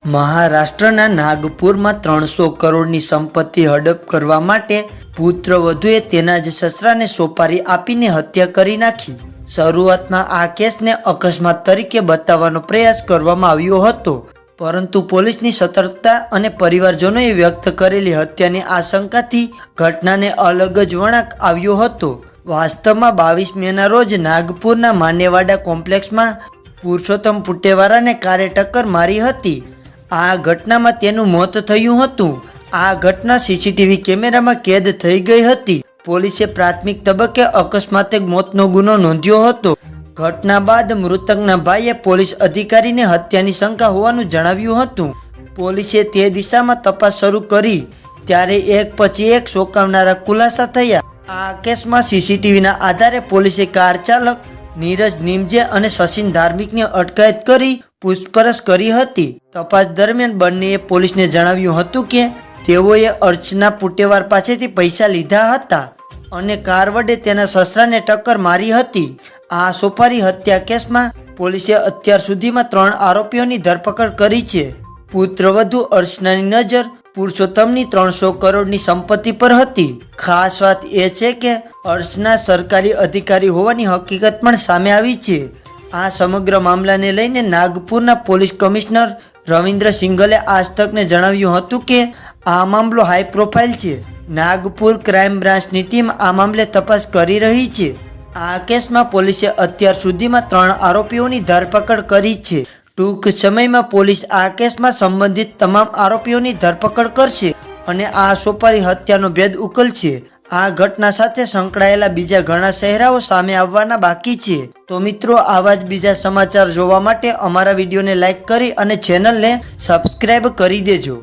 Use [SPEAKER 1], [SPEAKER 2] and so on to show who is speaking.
[SPEAKER 1] મહારાષ્ટ્રના નાગપુરમાં 300 કરોડની સંપત્તિ હડપ કરવા માટે પુત્રવધુએ તેના જ સસરાને સોપારી આપીને હત્યા કરી નાખી। શરૂઆતમાં આ કેસને અકસ્માત તરીકે બતાવવાનો પ્રયાસ કરવામાં આવ્યો હતો, પરંતુ પોલીસની સતર્કતા અને પરિવારજનોએ વ્યક્ત કરેલી હત્યાની આશંકાથી ઘટનાને અલગ જ વળાંક આવ્યો હતો। વાસ્તવમાં 22 મેના રોજ નાગપુરના માનેવાડા કોમ્પ્લેક્સમાં પુરુષોત્તમ પુટેવારાને કારે ટક્કર મારી હતી। આ ઘટનામાં તેનું મોત થયું હતું। આ ઘટના સીસીટીવી કેમેરામાં કેદ થઈ ગઈ હતી। પોલીસે પ્રાથમિક તબક્કે અકસ્માતે મોતનો ગુનો નોંધ્યો હતો। ઘટના બાદ મૃતકના ભાઈએ પોલીસ અધિકારીને હત્યાની શંકા હોવાનું જણાવ્યું હતું। પોલીસે તે દિશામાં તપાસ શરૂ કરી ત્યારે એક પછી એક ચોંકાવનારા ખુલાસા થયા। આ કેસમાં સીસીટીવીના આધારે પોલીસે કાર ચાલક નીરજ નિમજે અને સચિન ધાર્મિકની અટકાયત કરી પૂછપરછ કરી હતી। તપાસ દરમિયાન બંનેએ પોલીસને જણાવ્યું હતું કે તેઓએ અર્ચના પુટેવાર પાસેથી પૈસા લીધા હતા અને કાર વડે તેના સસરાને ટક્કર મારી હતી। આ સોપારી હત્યા કેસમાં પોલીસે અત્યાર સુધીમાં 3 આરોપીઓની ધરપકડ કરી છે। પુત્રવધુ અર્ચનાની નજર પુરુષોત્તમની 300 કરોડની સંપત્તિ પર હતી। ખાસ વાત એ છે કે અર્ચના સરકારી અધિકારી હોવાની હકીકત પણ સામે આવી છે। આ સમગ્ર મામલાને લઈને નાગપુરના પોલીસ કમિશનર રવિન્દ્ર સિંઘલે આજ તકને જણાવ્યું હતું કે આ મામલો હાઈ પ્રોફાઇલ છે। નાગપુર ક્રાઇમ બ્રાન્ચની ટીમ આ મામલે તપાસ કરી રહી છે। આ કેસમાં પોલીસે અત્યાર સુધીમાં 3 આરોપીઓની ધરપકડ કરી છે। ટૂંક સમયમાં પોલીસ આ કેસમાં સંબંધિત તમામ આરોપીઓની ધરપકડ કરશે અને આ સોપારી હત્યાનો ભેદ ઉકેલશે। આ ઘટના સાથે સંકળાયેલા બીજા ઘણા ચહેરાઓ સામે આવવાના બાકી છે। તો મિત્રો, આવા જ બીજા સમાચાર જોવા માટે અમારા વિડીયોને લાઈક કરી અને ચેનલને સબસ્ક્રાઈબ કરી દેજો।